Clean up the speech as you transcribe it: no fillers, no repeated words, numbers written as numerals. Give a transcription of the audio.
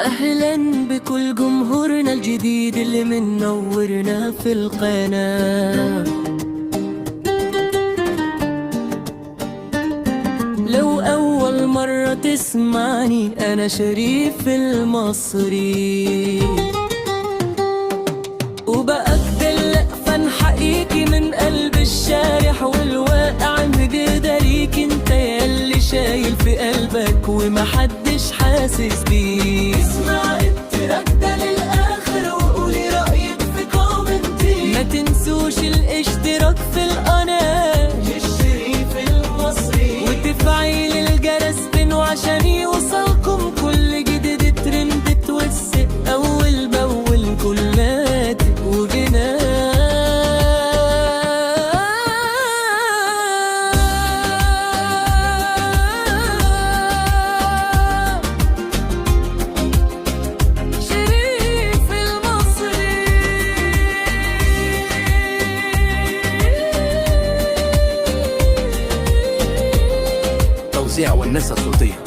أهلا بكل جمهورنا الجديد اللي منورنا في القناة. لو أول مرة تسمعني أنا شريف المصري، وبقدر فن حقيقي من قلب الشارح والواقع مقدريك انت ياللي شايل في قلبك ومحدش حاسس بيه. اسمع التراك ده للآخر وقولي رأيك في كومنتي، ما تنسوش الاشتراك في القناة الشريف المصري وتفعيل الجرس بينه عشان يوصلكم كل جديد ترند توسق أول بأول كلماتك وجنان. توزيع والنسخ الصوتية